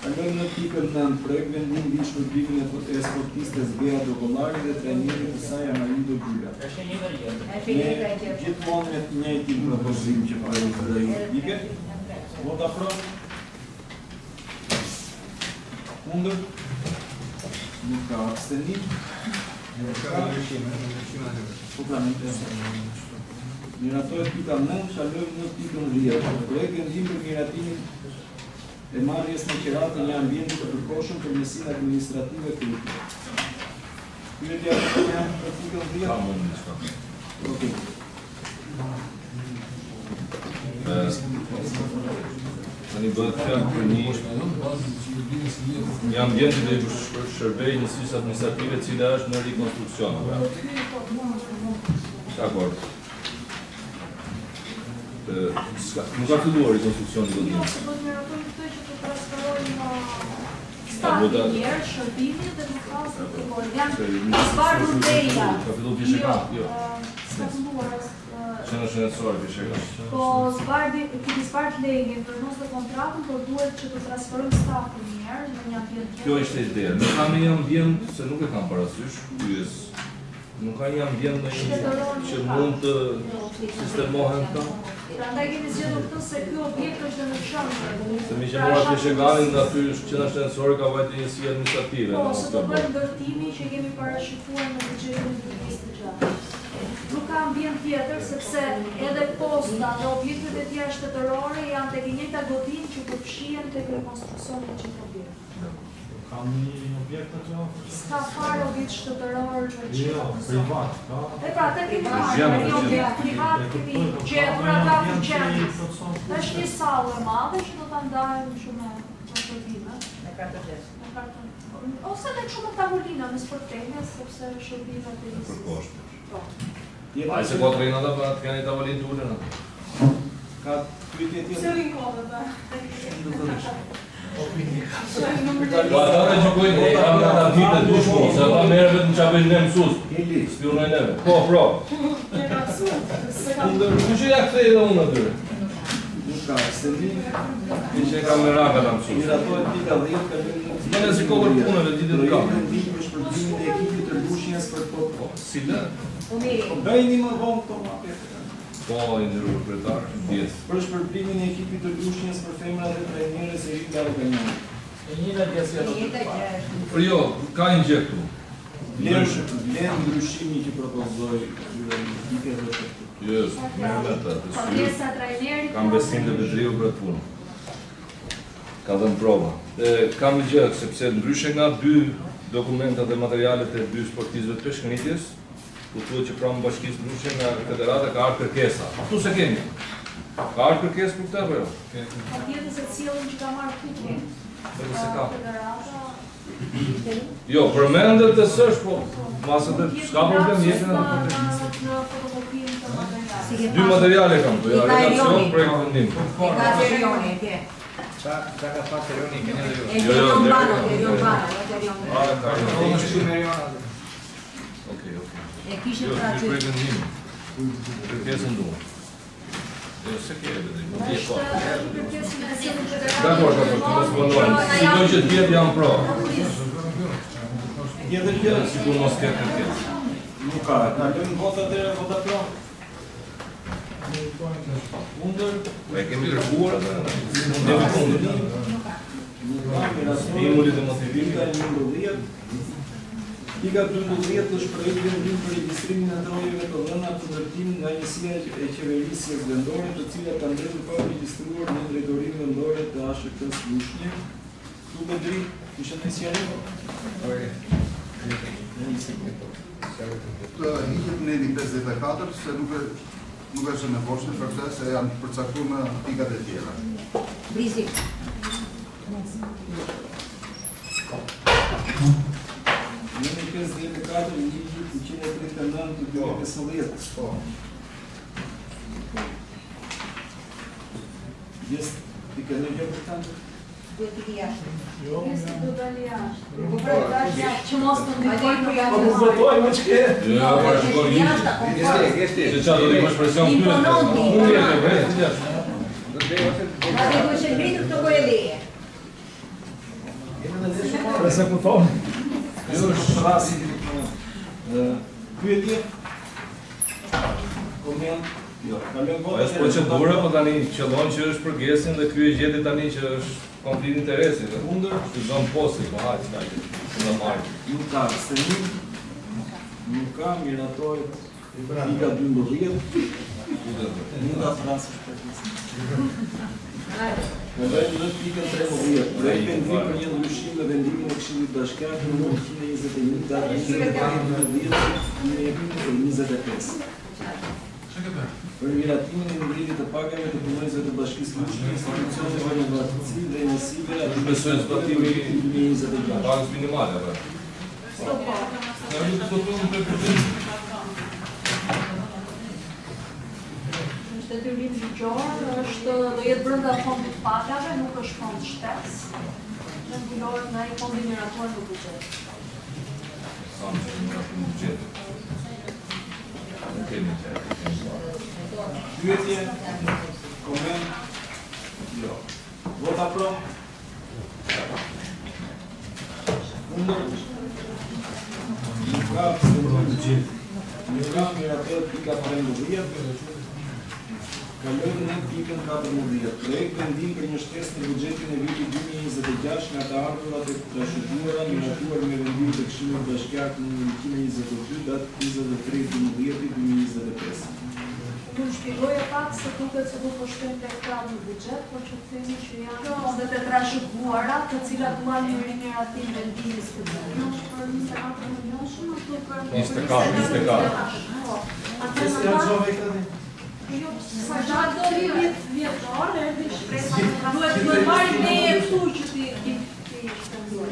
Kalojmë në pikën 9, projekt vendim mbi shpërblimin e sportistes Bea Dokollari dhe trajnerit të saj Amalindo Gyla. Ne gjithmonë me të njëjtin propozim që parë të pike. Vota pro. Kundër. Nuk ka abstenim. Miratohet pika 9, kalojmë në pikën 10. Projekt vendim për miratimin e marrjes në qiratë një ambientit të përkohshëm për njësinë administrative kritik. Pyetja për pikën 10. Ka mund në shka. Okej. Tani bëhet fjalë për një ambient që do të shërbejë njësisë administrative e cila është në rikonstruksion. Dakor. Nuk ka filluar rikonstruksioni do të Jo, se do të miratojmë këtë që të transferojmë stafin njerë, shërbimi dhe në kasë të janë zvarë rruteja. Ka fillu pjesheka? Jo. S'ka filluar. Qenë shëndetësore pjesheka. Po, kemi zvarë legin për mos dhe kontratën, por duhet që të transferojmë stafin njerë në një ambient tjetër. Kjo ishte ideja. Nuk ka një ambient, se nuk e kam parasysh, pyes. Nuk ka një ambient në që mund të sistemohen këta. Prandaj kemi zgjedhur këtë se ky objekt është në qendër. Se mi që mora pjeshekanin dhe aty qendra shëndetësore ka vajtë njësi administrative. Po, se do bëjmë ndërtimi që kemi parashikuar në buxhetin e vitit të gjatë. Nuk ka ambient tjetër sepse edhe posta dhe objektet e tjera shtetërore janë tek e njëjta godinë që përfshihen tek rekonstruksioni i çdo objekti. Kam një objekt të që? S'ka fare objekt shtetëror në qëtë. Jo, privat, ka? E pra, te kemi marrë, një objekt privat kemi gjetur ata fuqenit. Është një sallë e madhe që do ta ndajmë shumë me shërbime. Me kartogjes. Ose me shumë tavolina me sportene, sepse shërbimet e njësisë. Përkoshtë. A se po të rejnë ata për atë kanë i tavolinë të ullën? Ka pyetje tjetër? Se rinë kodët, da. Po ata dhe gjykojnë, e kam në atit e dushmo, se ata mere vetëm që apë në mësus. Spionoj neve. Po, pro. Ku që ja këthej edhe unë atyre? Nuk ka abstenim. Në që e kam në raka të mësus. Miratohet pika 10, kalojmë në Mene si kokër punëve, ditë të kam. vendim për shpërblimin e ekipit të lëshjes për po. Si le? Bëjni më vonë këto mapet. Po, i ndërruar kretar, djesë. Për shpërblimin e ekipit të lëshjes për femra dhe trajnerës e Rita Arganjani. E njëta gjësja Por jo, ka një gjë këtu. Vlen ndryshimi që propozoi dike dhe të këtu. Jes, merë me të sy. Pagesa trajnerit. Kam besim dhe Bedriu për të punë. Ka dhënë prova. Kam një gjë, sepse ndryshe nga dy dokumentat dhe materialet e dy sportistëve të peshkëngritjes, ku thuhet që pranë bashkisë ndryshe nga federata ka ardhur kërkesa. Ktu se kemi. Ka ardhur kërkesë për këtë apo jo? Patjetër se cilën që ka marrë këtu. Vetë se ka. Federata. Jo, përmendet të sësh, po masat e s'ka problem jetën Në fotokopinë të materialit. dy materiale kam këtu, ja, redakcion, projekt vendim. E ka Terioni, e ke. Qa ka fa Terioni, kene dhe jo? E Terion Bano, Terion Bano. Unë është shumë Teriona. Okej. E kishe Jo, pra një që... projekt vendim. Kërkesën duhet. Jo, se ke edhe, nuk tje Është po. kërkesën e cilën federata. Dakor, të mos vëndojnë. Si do që t'jetë janë pro. Tjetër gjë, Sikur mos ketë kërkesë. nuk ka. Kalojmë votat e votacion. Kundër. E kemi kërkuar atë. Jemi kundër. Stimuli dhe motivimi. Pika 12 është projekt vendim për regjistrimin e ndrojeve të dhëna të ndërtim nga njësia e qeverisjes vendore, të cilat kanë drejtë pa regjistruar në drejtorinë vendore të ASHK-s Lushnjë. Tu Bedri, kishe të sjarim? Të hiqet në 54 se nuk është nevojshme për këtë se janë përcaktuar në pikat e tjera. Brizi. Numri 54, ligji 139 të 2015. Po. Jes, ti ke në gjë për kanë? Duhet t'i jashtë. Nëse do dalë jashtë. Po pra dash jashtë. Që mos të ndikojnë për jashtë. Po votojmë që ke. Ja, po shkon ligji. Se çfarë do të bësh presion këtu? Mund të bëj jashtë. Ma dhe duhet që ngritur të gojë leje. Prese kupton. Jo është rasti. Pyetje? Koment? Jo, kalojmë Po është procedura, po tani qëllon që është përgjesin dhe ky e gjeti tani që është konflikt interesi. Kundër Shuzon posti, po hajt s'ka gjë. Do marr. nuk ka sënim, nuk ka miratohet pika 12, nuk ka frasë shpërtisë. Në vend në pikën 13, projekt vendim për një ndryshim në vendimin e Këshillit Bashkiak numër 121 datë 2025. Për miratimin e nivelit të pagave të punonjësve të Bashkisë Liçi, institucioneve inovative dhe njësive atë Besoj zbatimi i 2026. pagës minimale apo. Detyrim ligjor është do jetë brenda fondit pagave, nuk është fond shtesë. Dhe mbulohet nga ai fondi mirator në buxhet. Sa më shumë në buxhet. Pyetje? Koment? Jo. Vota pro? Kundër? Nuk ka abstenime. Nuk ka mirator pika 15. Kalojmë në pikën 14. Projekt vendim për një shtesë në buxhetin e vitit 2026 nga të ardhurat e trashëguara miratuar me vendim të Këshillit Bashkiak në 122 datë 23/11/2025. Unë shpjegoja pak se duket se do po shkojmë tek krahë në buxhet, por që themi që janë fondet e trashëguara, të cilat duan një rimiratim vendimi specifik për 24 milionë shumë ashtu për 24. Jo, sa gjatë do 10 vjetor, erdhi shpresa. Duhet marrë me e këtu që ti shpenduar.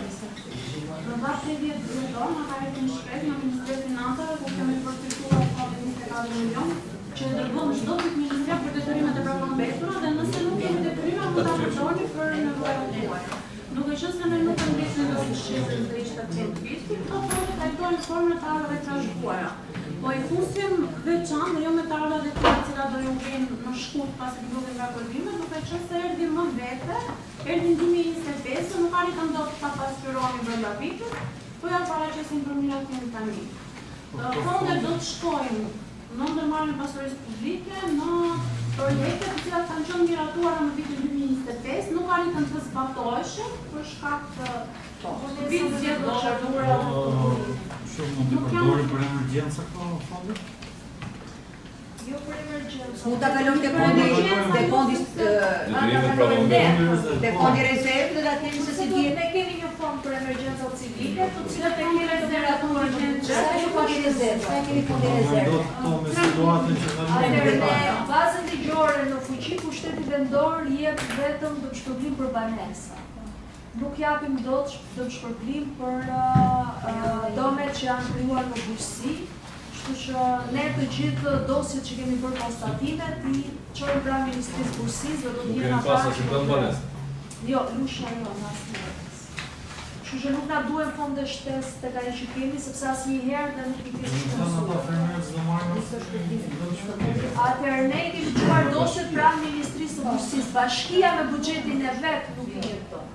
Në bashkë 10 vjetor, në ka erdhi një shpresë në Ministri Financave, ku kemi përfituar fondin 24 milionë, që dërgojmë çdo vit ministria për detyrimet e pranombetura dhe nëse nuk kemi detyrime, mund ta përdorni për nevojat tuaja. Duke qenë se ne nuk kemi ndjesë në shqiptare dhe ishte të viti, këto fonde trajtojnë formën e tarave të trashëguara. Po i fusim veçantë, jo me tarla dhe të cilat do ju vjenë në shkurt pasi të duke nga përdime, duke qenë se erdhi më vete, erdhi në 2025, nuk arritëm do të pasqyroni brenda vitit, po ja paraqesin për miratimin tani. Fondet do të shkojnë në ndërmarrjen e pasurisë publike, në projekte të cilat kanë qenë miratuara në vitin 2025, nuk arritën të zbatoheshin për shkak të vitit zgjedhore. Shumë mund të përdori për emergjenca këto fonde? Jo për emergjenca. Mund ta kalon te fondi te fondi rezervë dhe ta kemi se si dihet. Ne kemi një fond për emergjenca civile, të cilat e kemi rezervuar në Sa ju fondi rezervë, sa kemi fondi rezervë. Do të to me situatën që Në bazën ligjore në fuqi, pushteti vendor jep vetëm dëmshpërblim për banesa. Nuk japim dot dëmshpërblim për domet që janë krijuar në bujqësi, kështu që ne të gjithë dosjet që kemi bërë konstatime i çojmë pranë Ministrisë Bujqësisë dhe do të jenë ata që do të banesë. Jo, lusha jo, asnjë. Kështu që nuk na duhen fonde shtesë tek ajo që kemi, sepse asnjëherë dhe nuk i kemi. Atëherë ne kemi çuar dosjet pranë Ministrisë së Bujqësisë, bashkia me buxhetin e vet nuk i jep dot.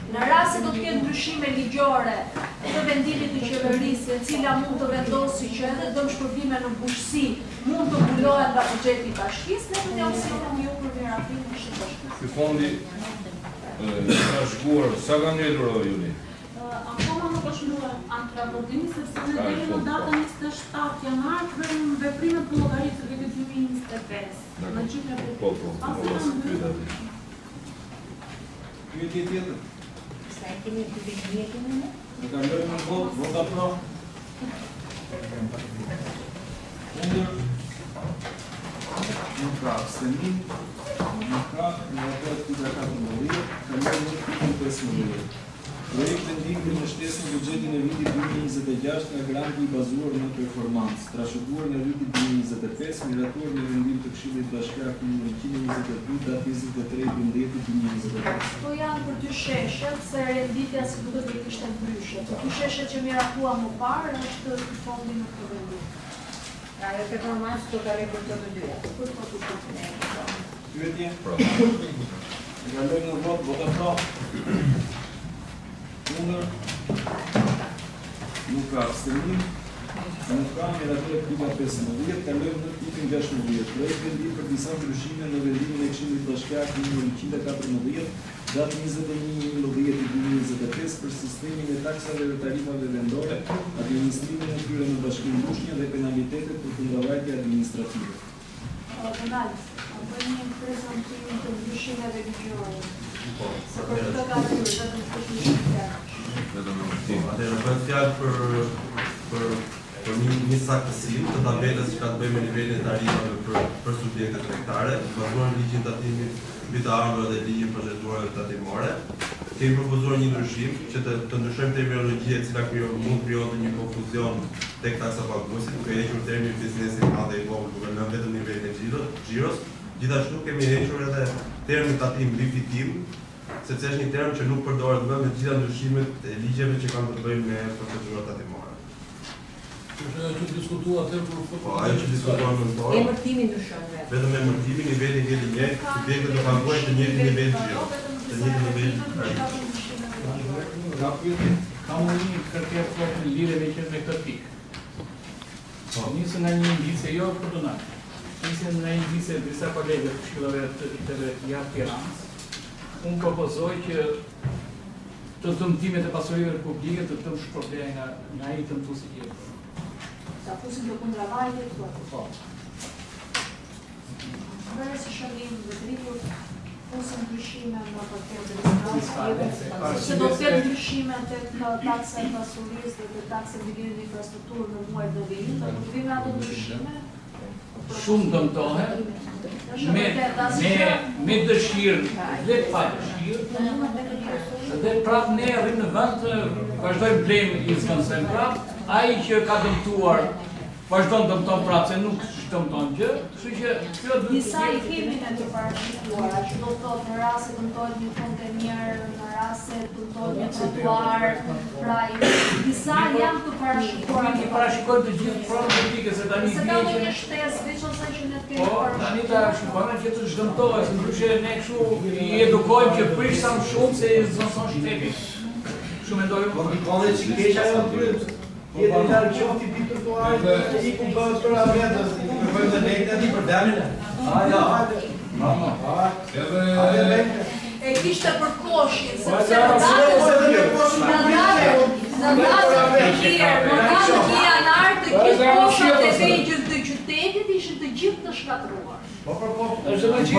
Në rast se do të ketë ndryshime ligjore të vendimit të qeverisë, e cila mund të vendosë që edhe dëmshpërblime në bujqësi mund të mbulohen nga buxheti i bashkisë, ne do t'ja usilëm ju për miratimin e Këshillit Bashkiak. Ky fondi trashëguar, sa ka ngritur Juli? Akoma nuk është mbuar antravodimi, sepse ne deri në datën 27 janar bëjmë veprimet për llogaritë të vitit 2025. Në gjithë Po. Pyetje tjetër? Sa e kemi të vëmendjen ne? Ne kalojmë në votë, vota pro. Kundër? Nuk ka abstenim, nuk ka miratohet pika 14, kalojmë në pikën 15. Projekt vendim për mbështesjen e buxhetit në vitin 2026 nga granti i bazuar në performancë, trashëguar në vitin 2025, miratuar në vendim të Këshillit Bashkiak numër 122 datë 23/10/2025. Këto janë për dy sheshet, se renditja si duket do ishte ndryshe. Për dy sheshet që miratua më parë është fondi në këtë vendim. Ajo performancë të kare për të dyja. Për të dy. Pyetje? Kalojmë në vot, vota pra. Kundër. Nuk ka abstenim. Nuk ka miratua klima 15. Kalojmë në tipin 16. Projekt vendim për disa ndryshime në vendimin e Këshillit Bashkiak numër 114 datë 21/10/2025 për sistemin e taksave dhe tarifave vendore, administrimin e tyre në Bashkinë Lushnjë dhe penalitetet për kundërvajtje administrative. Donald, bëjmë një prezantim të ndryshimeve ligjore. Se për këtë ka hyrë vetëm të ndryshime. Atëherë bëhet fjalë për një saktësi të tabelës që ka të bëjë me nivelin e tarifave për subjektet tregtare, bazuar në ligjin tatimit mbi të ardhurat dhe ligjin procedural tatimore. Kemi propozuar një ndryshim që të ndryshojmë terminologji e cila mund krijonte një konfuzion tek taksa paguesi, duke hequr termin biznesi i madh dhe i vogël, duke lënë vetëm nivelin e xhiros. Gjithashtu kemi hequr edhe termin tatim mbi fitim, sepse është një term që nuk përdoret më me gjitha ndryshimet e ligjeve që kanë të bëjnë me procedurat tatimore. Ajo që diskutua atë për Po, ajo që diskutuan në tonë. Emërtimi ndryshon vetë. Vetëm emërtimi, niveli vjen i njëjtë, subjektet do paguajnë të njëjtin nivel xhiro, të njëjtin nivel tarifë. Kam një kërkesë në lidhje me këtë pikë. Nisë nga një indicie jo për donat. Nisë nga një indicie disa kolegë të këshillave të jashtë Tiranës. Unë propozoj që të dëmtimet e pasurive publike të të shpërblej nga ai dëmtuesi i tjetër. Sa fusin të kundravajtje të Po. Bërë si shëllim dhe dritur, fusën ndryshime në paket dhe se do të ketë ndryshime të takse e pasurisë dhe të takse e mbirimit në infrastrukturë në muajt dhe vijim, të të vim ato ndryshime? Shumë dëmtohet, me dëshirë dhe pa dëshirë, dhe prapë ne rrim në vend të vazhdojmë blejmë i zgënësojmë prapë, ai që ka dëmtuar vazhdon dëmton prapë se nuk dëmton gjë, kështu që kjo duhet disa i kemi ne të parashikuara, që do të thotë në rast se dëmtohet një kontenier, në rast se dëmtohet një trotuar, pra disa janë të parashikuara. Ne parashikojmë të gjithë pronën politike se tani se ka një shtesë veç ose që ne të kemi po, tani ta shikojmë që të çdëmtohet, se ndryshe ne kështu i edukojmë që prish sa më shumë se zonson shteti. Kështu mendojmë. Po i kanë që keq ajo pryt. Jetë në larë qofti pi trotuarit, i ku bëhet për avetës, i bëjmë dhe lejtë ati për damin e. E kishte për koshin, sepse në datën janar të gjithë postat e vegjës të qytetit ishin të gjithë të shkatruar. Është më që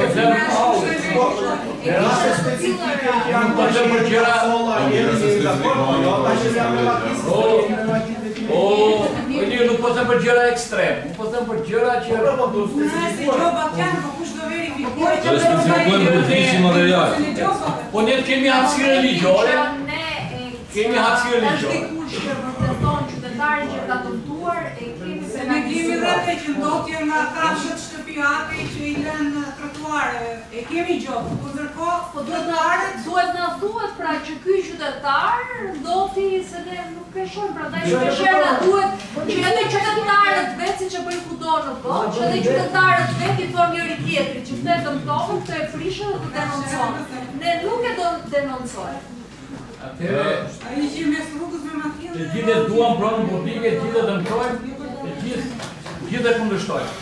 nuk po të për gjëra nuk po të për gjëra ekstrem, nuk po të për gjëra që po ne kemi hapësirë religjore, kemi hapësirë religjore. Qytetarin që ka dëmtuar e kemi se ne kemi rrëte që ndotje nga kafshët shtëpiake që i lënë trotuare, e kemi gjotë, po ndërkohë duhet na thuhet pra që ky qytetar ndoti se ne nuk e shohim, prandaj shpeshherë duhet që edhe qytetarët vetë siç e bëjnë kudo në botë, që edhe qytetarët vetë i thonë njëri tjetrit që këtë dëmtohen, këtë e prishën dhe të denoncojnë. Ne nuk e do denoncojmë. Atëherë, ai që mes rrugës me makinë. Të gjithë duan pronën publike, të gjithë dëmtojnë, të gjithë e kundërshtojnë.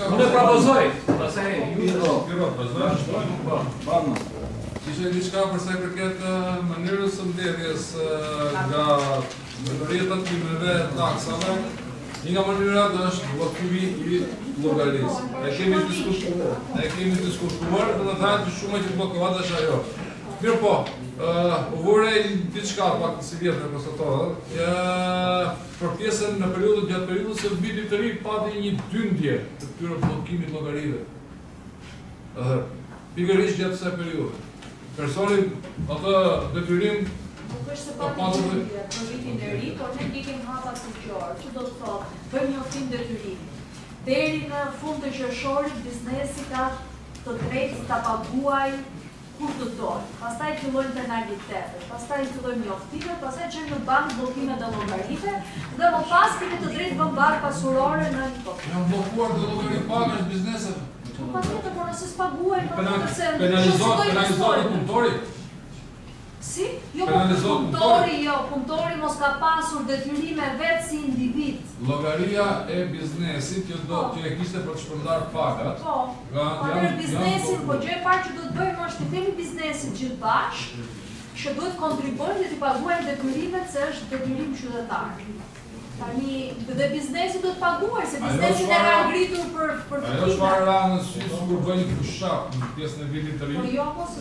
Unë e propozoj, pastaj Ishte diçka për sa i përket mënyrës së mbledhjes nga rrjetat timeve taksave. Një nga mënyrat është llogari i llogarisë. E kemi diskutuar, dhe thajnë shumë që bllokohet është ajo. Mirë po, u vore diçka pak si vjetë në konstatohet, për pjesën në periudhën gjatë periudhës së vitit të ri pati një dyndje të këtyre bllokimit llogarive. Pikërisht gjatë kësaj periudhe. personi atë detyrim Nuk është se pa detyrim për vitin e ri, por ne ndikim hapa fuqëror. Që do të thotë, bëjmë njoftim detyrimi. Deri në fund të qershorit biznesi ka të drejtë ta paguaj kur të dojë. Pastaj fillojnë penalitetet, pastaj fillojnë njoftimet, pastaj çojnë në bankë bllokimet e llogarive dhe më pas kemi të drejtë vëmë barë pasurore në hipotekë. janë bllokuar të llogari pagash bizneset. Patjetër, por nëse s'paguajnë, Penalizohet punëtori. Si? Jo, punëtori mos ka pasur detyrime vetë si individ. Llogaria e biznesit që e kishte për të shpërndar pagat. Po, biznesin, po gjë e parë që duhet bëjmë është të kemi biznesin gjithë bashkë, që duhet kontribojnë dhe të paguajnë detyrimet se është detyrim qytetar. Tani, dhe biznesi duhet paguaj, se biznesin e ka ngritur për të Ajo çfarë ra në sy sigur bëjnë fushat në pjesën e vitit të ri. Po jo, mos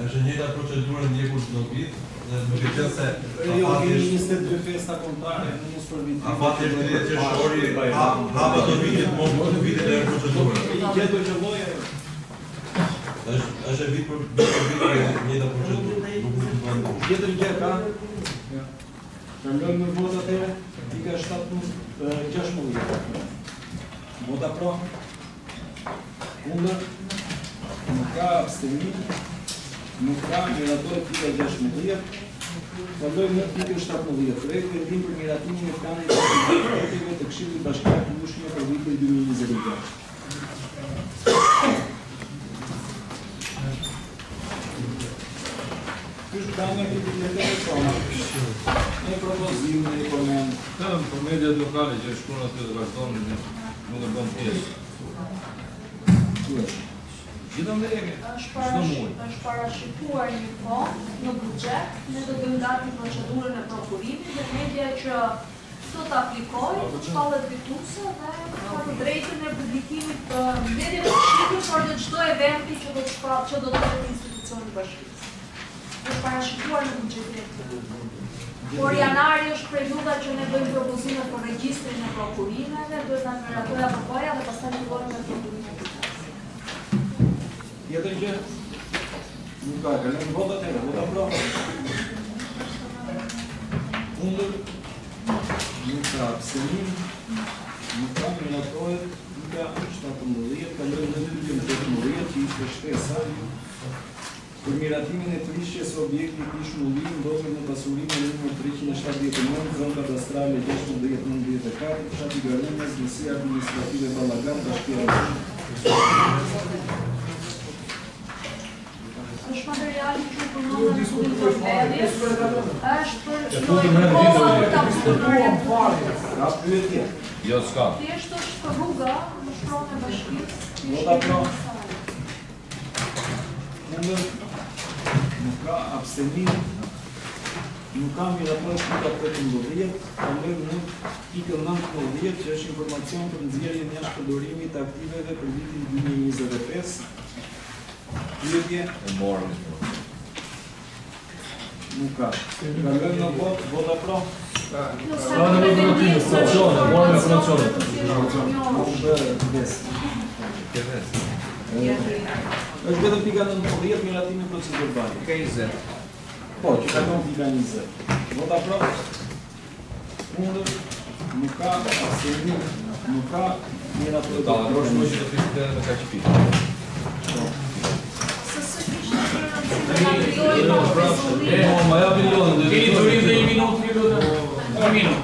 është njëjta procedurë ndjekur çdo vit, dhe duke qenë se jo kemi 22 festa kontare në mos për vitin. Afati është 30 qershori, hapa do vitit, mos do vitit e procedurës. I gjetur që lloje është vit për vit njëjta procedurë. Nuk mund të bëjmë. Tjetër gjë ka. Kalojmë në votat e pika 16. Vota pro. Kundër. Nuk ka abstenim. Nuk ka mirator pika 16. Kalojmë në pikën 17. Projekti vendim për miratimin e planit të projekteve të Këshillit Bashkiak të Mbushme për vitin 2026. Kështë ka një këtë persona, një propozim, një komend. Për mediat lokale që shkruan aty dhe vazhdojnë nuk e bën pjesë. Gjithë në lege, çdo muaj. Është parashikuar një fond në buxhet, ne do bëjmë gati procedurën e prokurimit dhe media që do të aplikojë, shkollet fituese dhe ka të drejtën e publikimit të mbledhjeve të shqiptare por në çdo eventi që do të ketë institucioni bashkisë. Është parashikuar në buxhetin e këtij. Por janari është prej luta që ne bëjmë propozime për regjistrin e prokurimeve, duhet ta meratoj apo dhe pastaj fillojmë me prokurimin. Tjetër gjë? Nuk ka, kalojmë votat e vota pro. Kundër, nuk ka abstenim, nuk ka miratohet, pika 17, kalojmë në pikën 18, që ishte shtesa, për miratimin e prishjes së objektit ish mullim ndodhur në pasurimin numër 379, zonë kadastrale 1694, fshati Garunës, Njësia Administrative Ballagan, Bashkia e Rrugës. Është materiali që përmendën në fundin të mbledhjes, është për ta punuar. Ka pyetje? Jo, s'ka. Thjesht është rruga në shkronjën e bashkisë. Vota pro. Kundër, nuk ka abstenim, nuk ka mirator pika 18, kalojmë në pikën 19, që është informacion për nxjerrjen jashtë përdorimit të aktiveve për vitin 2025. Pyetje? E morëm. Nuk ka. Kalojmë në vot, vota pro. Është vetëm pika 19, miratimi procedurë bani. Pika 20. Po, që kalon pika 20. Vota pro. Kundër, nuk ka abstenim, nuk ka mirator. Ta ndrosh më që të fitë me ka qëpit. Ma ja minutë, 1 minutë.